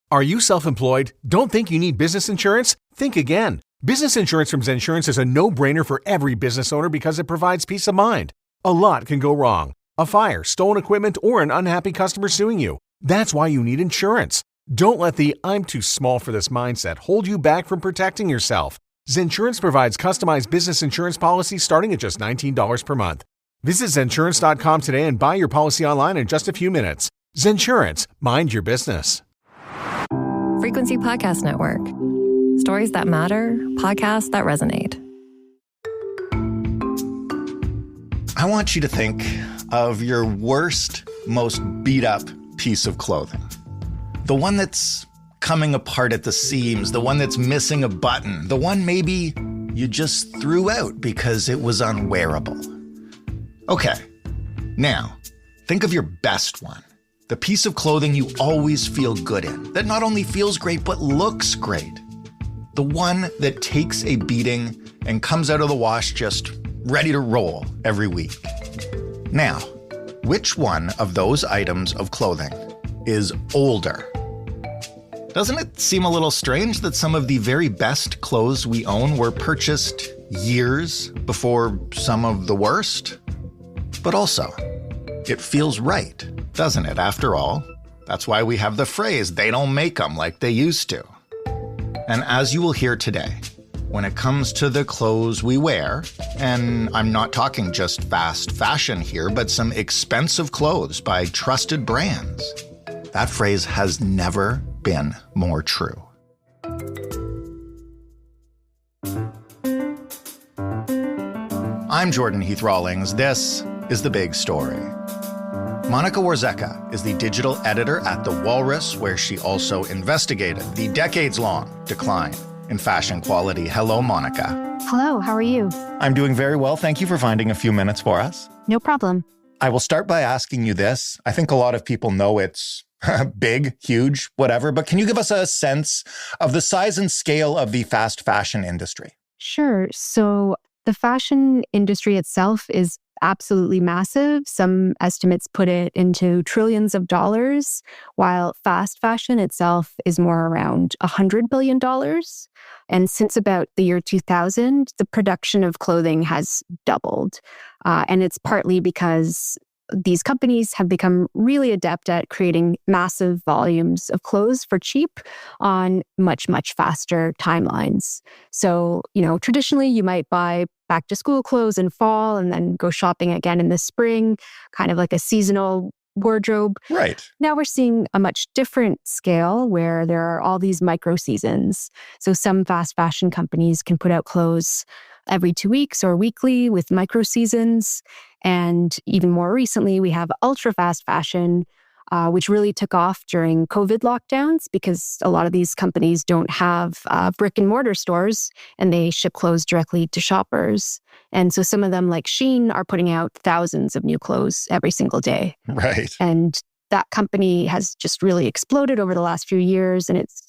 Are you self-employed? Don't think you need business insurance? Think again. Business insurance from Zensurance is a no-brainer for every business owner because it provides peace of mind. A lot can go wrong. A fire, stolen equipment, or an unhappy customer suing you. That's why you need insurance. Don't let the "I'm too small for this" mindset hold you back from protecting yourself. Zensurance provides customized business insurance policies starting at just $19 per month. Visit Zensurance.com today and buy your policy online in just a few minutes. Zensurance. Mind your business. Frequency Podcast Network. Stories that matter, podcasts that resonate. I want you to think of your worst, most beat-up piece of clothing. The one that's coming apart at the seams, the one that's missing a button, the one maybe you just threw out because it was unwearable. Okay, now think of your best one. The piece of clothing you always feel good in, that not only feels great, but looks great. The one that takes a beating and comes out of the wash just ready to roll every week. Now, which one of those items of clothing is older? Doesn't it seem a little strange that some of the very best clothes we own were purchased years before some of the worst? But also, it feels right, doesn't it, after all? That's why we have the phrase, "they don't make them like they used to." And as you will hear today, when it comes to the clothes we wear, and I'm not talking just fast fashion here, but some expensive clothes by trusted brands, that phrase has never been more true. I'm Jordan Heath Rawlings. This is The Big Story. Monika Warzecha is the digital editor at the Walrus, where she also investigated the decades-long decline in fashion quality. Hello, Monika. Hello, how are you? I'm doing very well. Thank you for finding a few minutes for us. No problem. I will start by asking you this. I think a lot of people know it's big, huge, whatever, but can you give us a sense of the size and scale of the fast fashion industry? Sure. So the fashion industry itself is absolutely massive. Some estimates put it into trillions of dollars, while fast fashion itself is more around $100 billion. And since about the year 2000, the production of clothing has doubled. And it's partly because these companies have become really adept at creating massive volumes of clothes for cheap on much, much faster timelines. So, traditionally you might buy back to school clothes in fall and then go shopping again in the spring, kind of like a seasonal wardrobe. Right. Now we're seeing a much different scale where there are all these micro seasons. So some fast fashion companies can put out clothes every 2 weeks or weekly with micro seasons. And even more recently, we have ultra fast fashion, which really took off during COVID lockdowns because a lot of these companies don't have brick and mortar stores and they ship clothes directly to shoppers. And so some of them, like Shein, are putting out thousands of new clothes every single day. Right. And that company has just really exploded over the last few years. And it's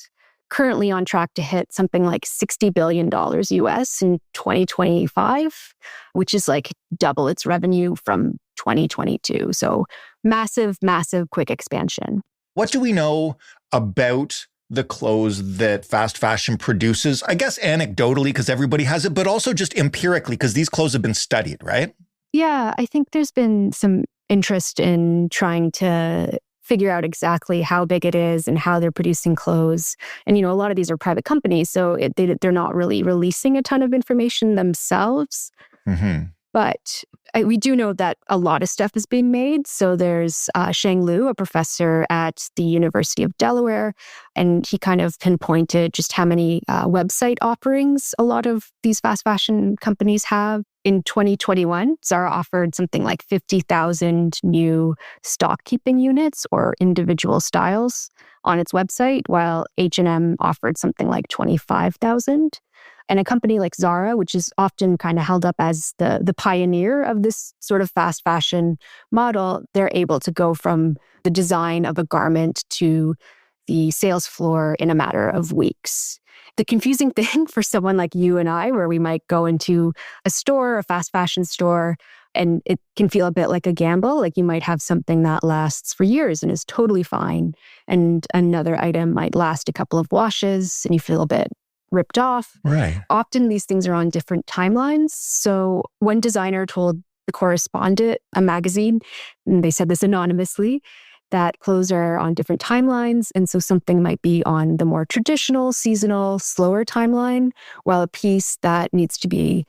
currently on track to hit something like $60 billion US in 2025, which is like double its revenue from 2022. So massive, massive quick expansion. What do we know about the clothes that fast fashion produces? I guess anecdotally, because everybody has it, but also just empirically, because these clothes have been studied, right? Yeah, I think there's been some interest in trying to figure out exactly how big it is and how they're producing clothes. And, a lot of these are private companies, so they're not really releasing a ton of information themselves. Mm-hmm. But we do know that a lot of stuff is being made. So there's Sheng Liu, a professor at the University of Delaware, and he kind of pinpointed just how many website offerings a lot of these fast fashion companies have. In 2021, Zara offered something like 50,000 new stock keeping units or individual styles on its website, while H&M offered something like 25,000. And a company like Zara, which is often kind of held up as the pioneer of this sort of fast fashion model, they're able to go from the design of a garment to the sales floor in a matter of weeks. The confusing thing for someone like you and I, where we might go into a store, a fast fashion store, And it can feel a bit like a gamble. Like you might have something that lasts for years and is totally fine. And another item might last a couple of washes and you feel a bit ripped off. Right. Often these things are on different timelines. So one designer told The Correspondent, a magazine, and they said this anonymously, that clothes are on different timelines. And so something might be on the more traditional, seasonal, slower timeline, while a piece that needs to be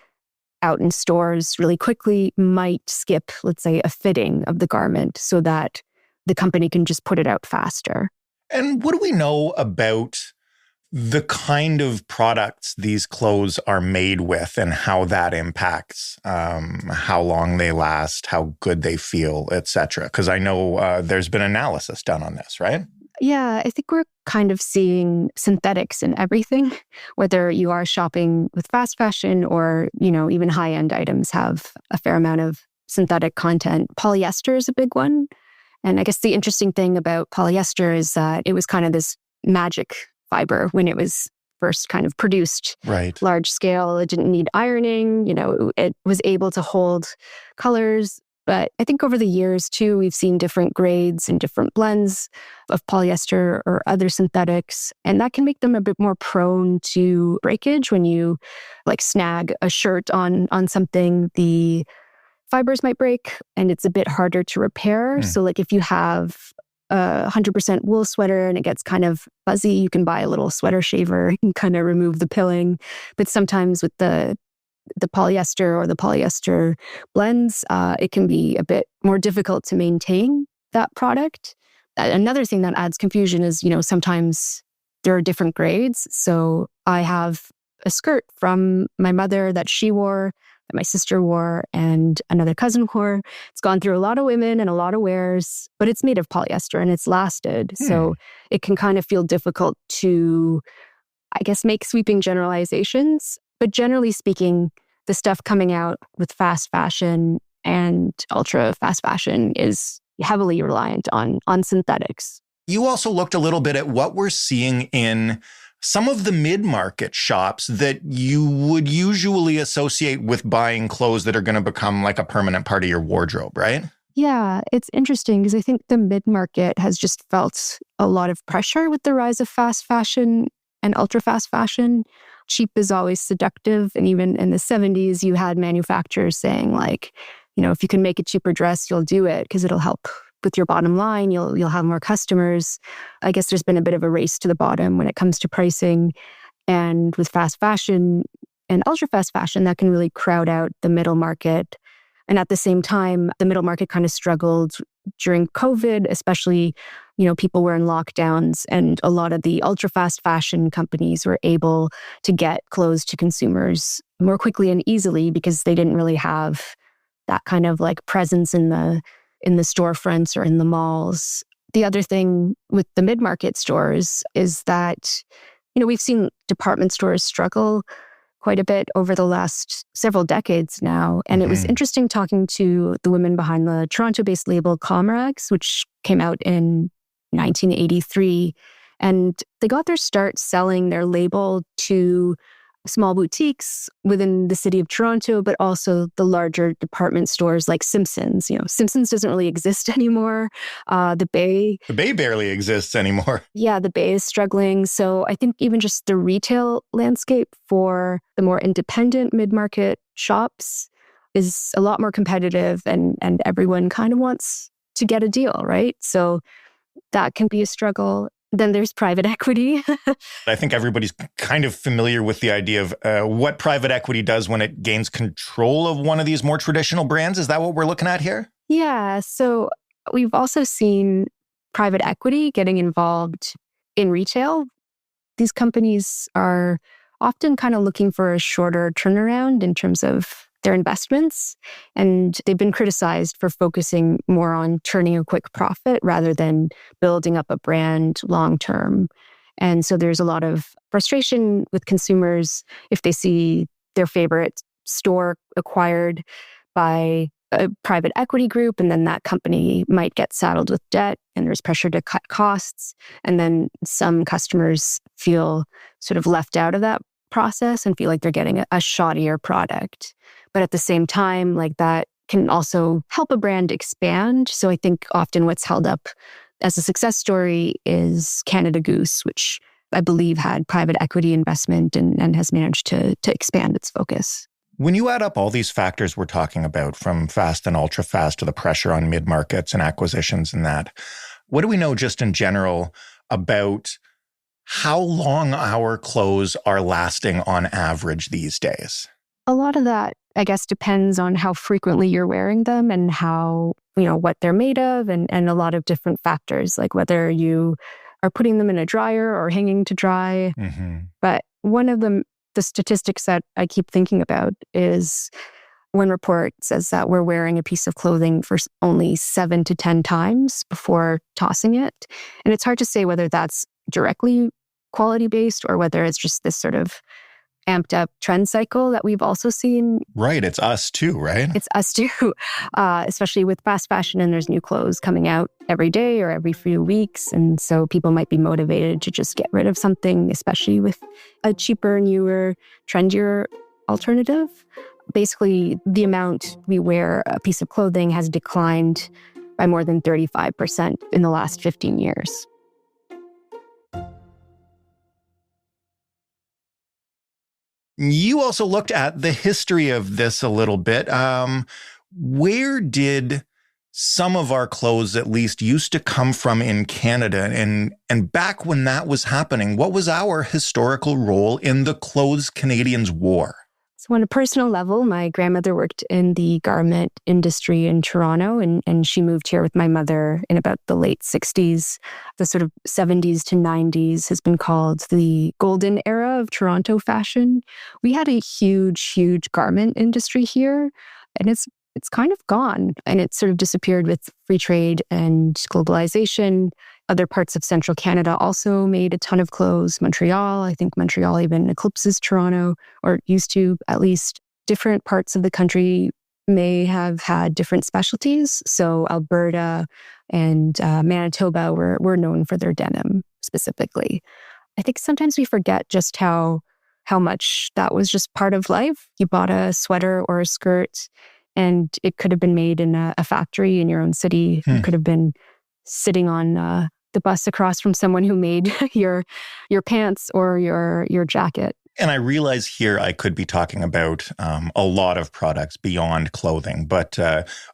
out in stores really quickly might skip, let's say, a fitting of the garment so that the company can just put it out faster. And what do we know about the kind of products these clothes are made with and how that impacts how long they last, how good they feel, et cetera? Because I know there's been analysis done on this, right? Yeah, I think we're kind of seeing synthetics in everything, whether you are shopping with fast fashion or, even high-end items have a fair amount of synthetic content. Polyester is a big one. And I guess the interesting thing about polyester is that it was kind of this magic fiber when it was first kind of produced. Right. Large scale. It didn't need ironing. It was able to hold colors. But I think over the years, too, we've seen different grades and different blends of polyester or other synthetics. And that can make them a bit more prone to breakage. When you snag a shirt on something, the fibers might break and it's a bit harder to repair. So if you have a 100% wool sweater and it gets kind of fuzzy, you can buy a little sweater shaver and kind of remove the pilling. But sometimes with the polyester or the polyester blends, it can be a bit more difficult to maintain that product. Another thing that adds confusion is, sometimes there are different grades. So I have a skirt from my mother that she wore, that my sister wore, and another cousin wore. It's gone through a lot of women and a lot of wears, but it's made of polyester and it's lasted. So it can kind of feel difficult to, I guess, make sweeping generalizations. But generally speaking, the stuff coming out with fast fashion and ultra fast fashion is heavily reliant on synthetics. You also looked a little bit at what we're seeing in some of the mid-market shops that you would usually associate with buying clothes that are going to become like a permanent part of your wardrobe, right? Yeah, it's interesting because I think the mid-market has just felt a lot of pressure with the rise of fast fashion and ultra fast fashion. Cheap is always seductive. And even in the 70s, you had manufacturers saying if you can make a cheaper dress, you'll do it because it'll help with your bottom line. You'll have more customers. I guess there's been a bit of a race to the bottom when it comes to pricing. And with fast fashion and ultra fast fashion, that can really crowd out the middle market. And at the same time, the middle market kind of struggled during COVID, especially, people were in lockdowns and a lot of the ultra fast fashion companies were able to get clothes to consumers more quickly and easily because they didn't really have that kind of presence in the storefronts or in the malls. The other thing with the mid-market stores is that, we've seen department stores struggle quite a bit over the last several decades now. And it was interesting talking to the women behind the Toronto-based label Comrags, which came out in 1983. And they got their start selling their label to small boutiques within the city of Toronto, but also the larger department stores like Simpsons. Simpsons doesn't really exist anymore. The Bay barely exists anymore. Yeah, the Bay is struggling. So I think even just the retail landscape for the more independent mid-market shops is a lot more competitive and everyone kind of wants to get a deal, right? So that can be a struggle. Then there's private equity. I think everybody's kind of familiar with the idea of what private equity does when it gains control of one of these more traditional brands. Is that what we're looking at here? Yeah. So we've also seen private equity getting involved in retail. These companies are often kind of looking for a shorter turnaround in terms of their investments. And they've been criticized for focusing more on turning a quick profit rather than building up a brand long term. And so there's a lot of frustration with consumers if they see their favorite store acquired by a private equity group, and then that company might get saddled with debt and there's pressure to cut costs. And then some customers feel sort of left out of that process and feel like they're getting a shoddier product. But at the same time, that can also help a brand expand. So I think often what's held up as a success story is Canada Goose, which I believe had private equity investment and has managed to expand its focus. When you add up all these factors we're talking about, from fast and ultra fast to the pressure on mid-markets and acquisitions and that, what do we know just in general about how long our clothes are lasting on average these days? A lot of that, I guess, depends on how frequently you're wearing them and how, what they're made of and a lot of different factors, like whether you are putting them in a dryer or hanging to dry. Mm-hmm. But one of the statistics that I keep thinking about is one report says that we're wearing a piece of clothing for only 7 to 10 times before tossing it. And it's hard to say whether that's directly quality-based or whether it's just this sort of amped up trend cycle that we've also seen. Right. It's us too, right? It's us too, especially with fast fashion, and there's new clothes coming out every day or every few weeks. And so people might be motivated to just get rid of something, especially with a cheaper, newer, trendier alternative. Basically, the amount we wear a piece of clothing has declined by more than 35% in the last 15 years. You also looked at the history of this a little bit. Where did some of our clothes at least used to come from in Canada? And back when that was happening, what was our historical role in the clothes Canadians wore? So on a personal level, my grandmother worked in the garment industry in Toronto, and she moved here with my mother in about the late 60s. The sort of 70s to 90s has been called the golden era of Toronto fashion. We had a huge, huge garment industry here, and it's kind of gone. And it sort of disappeared with free trade and globalization. Other parts of central Canada also made a ton of clothes. Montreal, I think Montreal even eclipses Toronto, or used to at least. Different parts of the country may have had different specialties. So Alberta and Manitoba were known for their denim specifically. I think sometimes we forget just how much that was just part of life. You bought a sweater or a skirt, and it could have been made in a factory in your own city. You could have been sitting on the bus across from someone who made your pants or your jacket. And I realize here I could be talking about a lot of products beyond clothing, but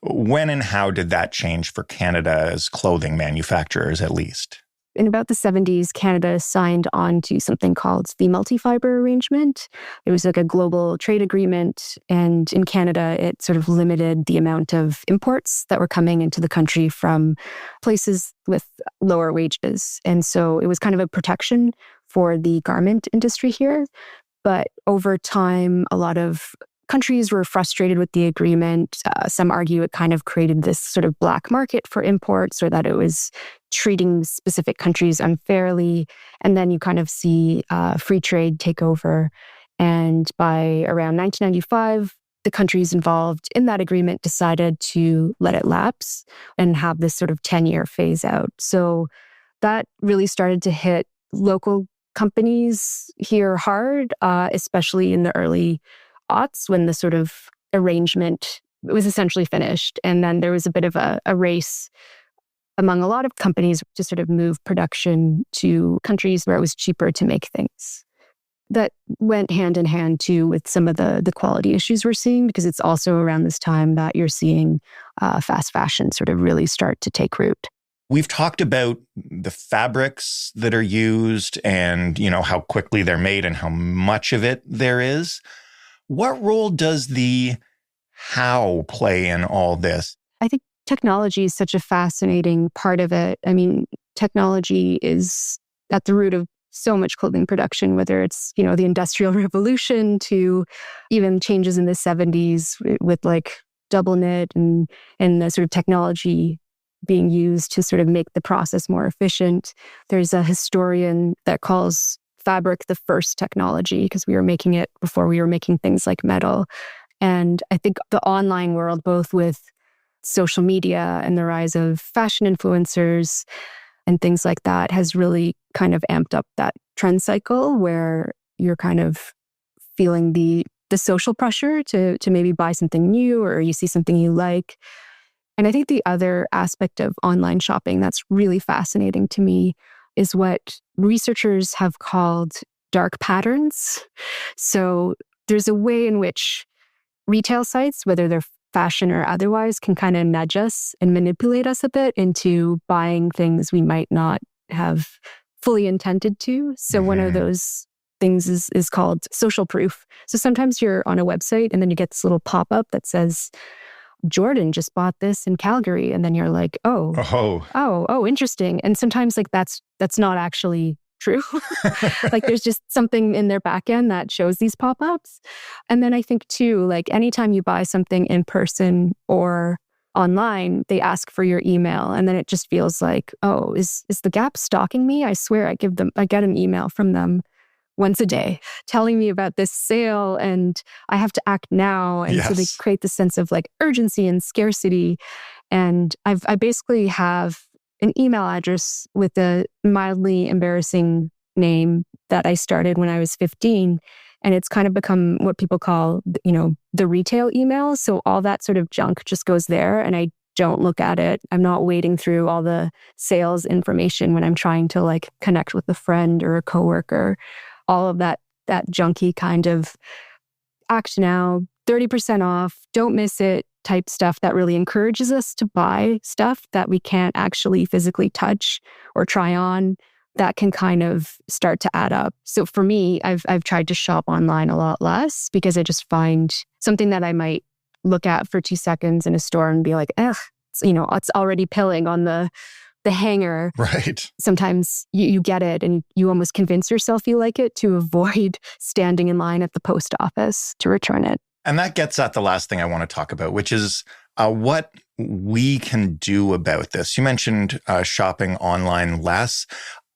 when and how did that change for Canada's clothing manufacturers, at least? In about the 70s, Canada signed on to something called the multi-fiber arrangement. It was like a global trade agreement. And in Canada, it sort of limited the amount of imports that were coming into the country from places with lower wages. And so it was kind of a protection for the garment industry here. But over time, a lot of countries were frustrated with the agreement. Some argue it kind of created this sort of black market for imports, or that it was treating specific countries unfairly. And then you kind of see free trade take over. And by around 1995, the countries involved in that agreement decided to let it lapse and have this sort of 10-year phase out. So that really started to hit local companies here hard, especially in the early aughts when the sort of arrangement was essentially finished. And then there was a bit of a race among a lot of companies to sort of move production to countries where it was cheaper to make things. That went hand in hand too with some of the quality issues we're seeing, because it's also around this time that you're seeing fast fashion sort of really start to take root. We've talked about the fabrics that are used and, how quickly they're made and how much of it there is. What role does the how play in all this? I think technology is such a fascinating part of it. I mean, technology is at the root of so much clothing production, whether it's, the Industrial Revolution to even changes in the 70s with like double knit and the sort of technology being used to sort of make the process more efficient. There's a historian that calls fabric the first technology because we were making it before we were making things like metal. And I think the online world, both with social media and the rise of fashion influencers and things like that, has really kind of amped up that trend cycle where you're kind of feeling the the social pressure to maybe buy something new, or you see something you like. And I think the other aspect of online shopping that's really fascinating to me is what researchers have called dark patterns. So there's a way in which retail sites, whether they're fashion or otherwise, can kind of nudge us and manipulate us a bit into buying things we might not have fully intended to. So one of those things is called social proof. So sometimes you're on a website and then you get this little pop-up that says, Jordan just bought this in Calgary. And then you're like, oh, interesting. And sometimes like that's not actually true. Like there's just something in their back end that shows these pop-ups. And then I think too, like anytime you buy something in person or online, they ask for your email. And then it just feels like, oh, is the Gap stalking me? I swear I get an email from them once a day telling me about this sale and I have to act now. And so they create this sense of like urgency and scarcity. And I basically have an email address with a mildly embarrassing name that I started when I was 15. And it's kind of become what people call, the retail email. So all that sort of junk just goes there and I don't look at it. I'm not wading through all the sales information when I'm trying to like connect with a friend or a coworker. All of that junky kind of act now, 30% off, don't miss it type stuff that really encourages us to buy stuff that we can't actually physically touch or try on, that can kind of start to add up. So for me, I've tried to shop online a lot less because I just find something that I might look at for 2 seconds in a store and be like, it's already pilling on the hanger. Right. Sometimes you get it and you almost convince yourself you like it to avoid standing in line at the post office to return it. And that gets at the last thing I want to talk about, which is what we can do about this. You mentioned shopping online less.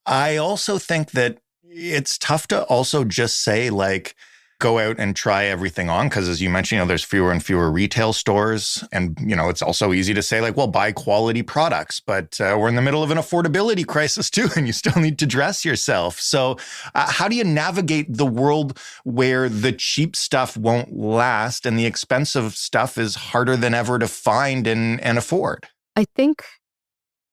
I also think that it's tough to also just say like, go out and try everything on. Because as you mentioned, there's fewer and fewer retail stores. And, it's also easy to say like, well, buy quality products. But we're in the middle of an affordability crisis too, and you still need to dress yourself. So how do you navigate the world where the cheap stuff won't last and the expensive stuff is harder than ever to find and afford? I think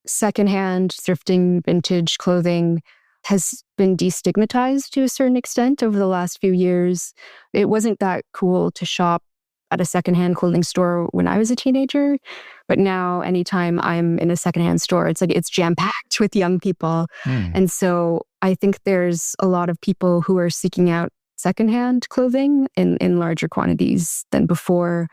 secondhand, thrifting, vintage clothing has been destigmatized to a certain extent over the last few years. It wasn't that cool to shop at a secondhand clothing store when I was a teenager, but now anytime I'm in a secondhand store, it's like it's jam-packed with young people. And so I think there's a lot of people who are seeking out secondhand clothing in larger quantities than before.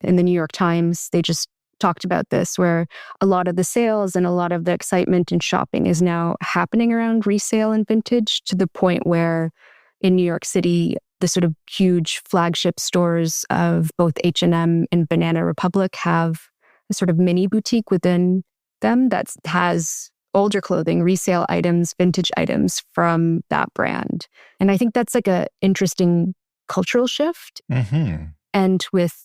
In the New York Times, they just talked about this, where a lot of the sales and a lot of the excitement in shopping is now happening around resale and vintage, to the point where in New York City, the sort of huge flagship stores of both H&M and Banana Republic have a sort of mini boutique within them that has older clothing, resale items, vintage items from that brand. And I think that's like a interesting cultural shift. And with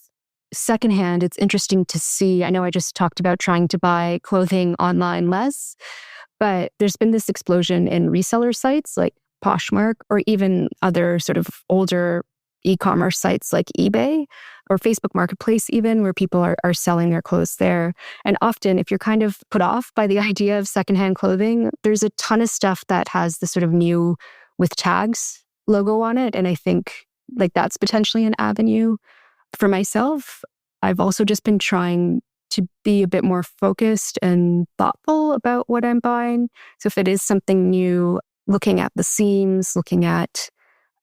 secondhand, it's interesting to see. I know I just talked about trying to buy clothing online less, but there's been this explosion in reseller sites like Poshmark, or even other sort of older e-commerce sites like eBay or Facebook Marketplace even, where people are selling their clothes there. And often, if you're kind of put off by the idea of secondhand clothing, there's a ton of stuff that has the sort of new with tags logo on it. And I think like that's potentially an avenue. For myself, I've also just been trying to be a bit more focused and thoughtful about what I'm buying. So if it is something new, looking at the seams, looking at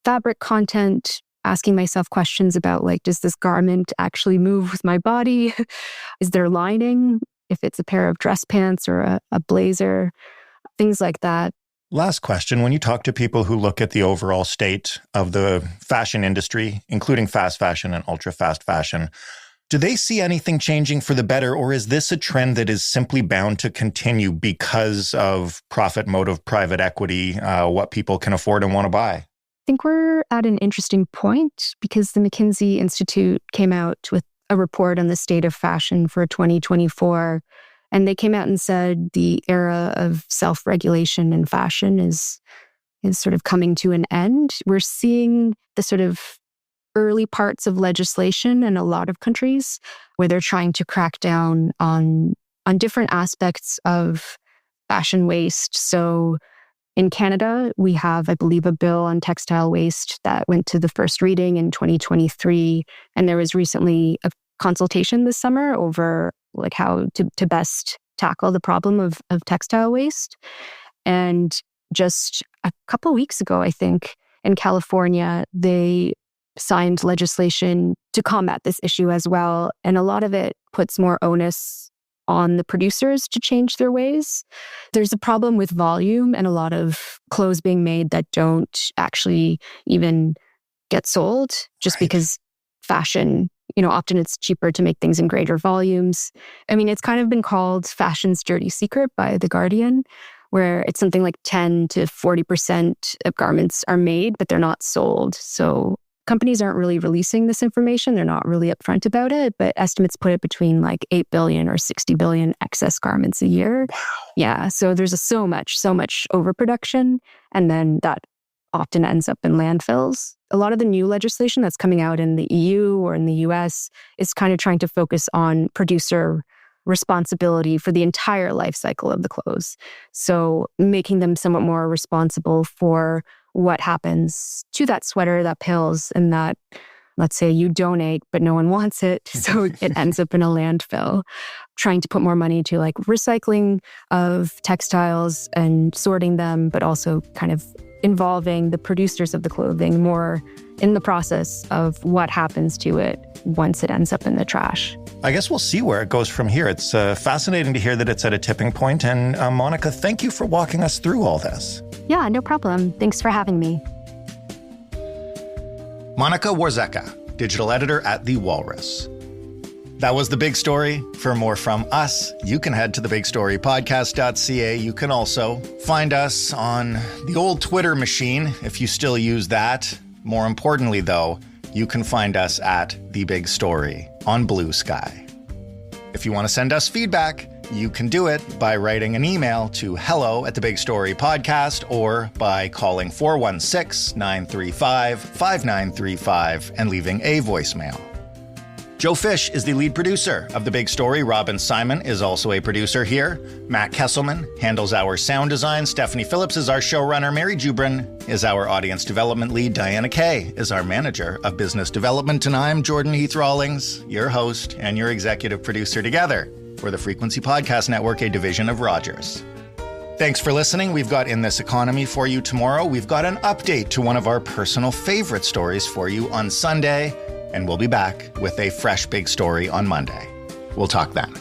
fabric content, asking myself questions about like, does this garment actually move with my body? Is there lining? If it's a pair of dress pants or a blazer, things like that. Last question. When you talk to people who look at the overall state of the fashion industry, including fast fashion and ultra fast fashion, do they see anything changing for the better, or is this a trend that is simply bound to continue because of profit motive, private equity, what people can afford and want to buy? I think we're at an interesting point because the McKinsey Institute came out with a report on the state of fashion for 2024. And they came out and said the era of self-regulation in fashion is sort of coming to an end. We're seeing the sort of early parts of legislation in a lot of countries where they're trying to crack down on different aspects of fashion waste. So in Canada, we have, I believe, a bill on textile waste that went to the first reading in 2023. And there was recently a consultation this summer over like how to best tackle the problem of textile waste. And just a couple weeks ago, I think, in California, they signed legislation to combat this issue as well. And a lot of it puts more onus on the producers to change their ways. There's a problem with volume and a lot of clothes being made that don't actually even get sold just because fashion, often it's cheaper to make things in greater volumes. I mean, it's kind of been called fashion's dirty secret by The Guardian, where it's something like 10 to 40% of garments are made, but they're not sold. So companies aren't really releasing this information. They're not really upfront about it, but estimates put it between like 8 billion or 60 billion excess garments a year. Wow. Yeah. So there's so much overproduction. And then that often ends up in landfills. A lot of the new legislation that's coming out in the EU or in the US is kind of trying to focus on producer responsibility for the entire life cycle of the clothes. So making them somewhat more responsible for what happens to that sweater, that pills, and that, let's say you donate, but no one wants it. So it ends up in a landfill. Trying to put more money to like recycling of textiles and sorting them, but also kind of involving the producers of the clothing more in the process of what happens to it once it ends up in the trash. I guess we'll see where it goes from here. It's fascinating to hear that it's at a tipping point. And Monika, thank you for walking us through all this. Yeah, no problem. Thanks for having me. Monika Warzecha, digital editor at The Walrus. That was The Big Story. For more from us, you can head to thebigstorypodcast.ca. You can also find us on the old Twitter machine, if you still use that. More importantly, though, you can find us at The Big Story on Blue Sky. If you want to send us feedback, you can do it by writing an email to hello@thebigstorypodcast or by calling 416-935-5935 and leaving a voicemail. Joe Fish is the lead producer of The Big Story. Robin Simon is also a producer here. Matt Kesselman handles our sound design. Stephanie Phillips is our showrunner. Mary Jubrin is our audience development lead. Diana Kay is our manager of business development. And I'm Jordan Heath Rawlings, your host and your executive producer together for the Frequency Podcast Network, a division of Rogers. Thanks for listening. We've got In This Economy for you tomorrow. We've got an update to one of our personal favorite stories for you on Sunday. And we'll be back with a fresh big story on Monday. We'll talk then.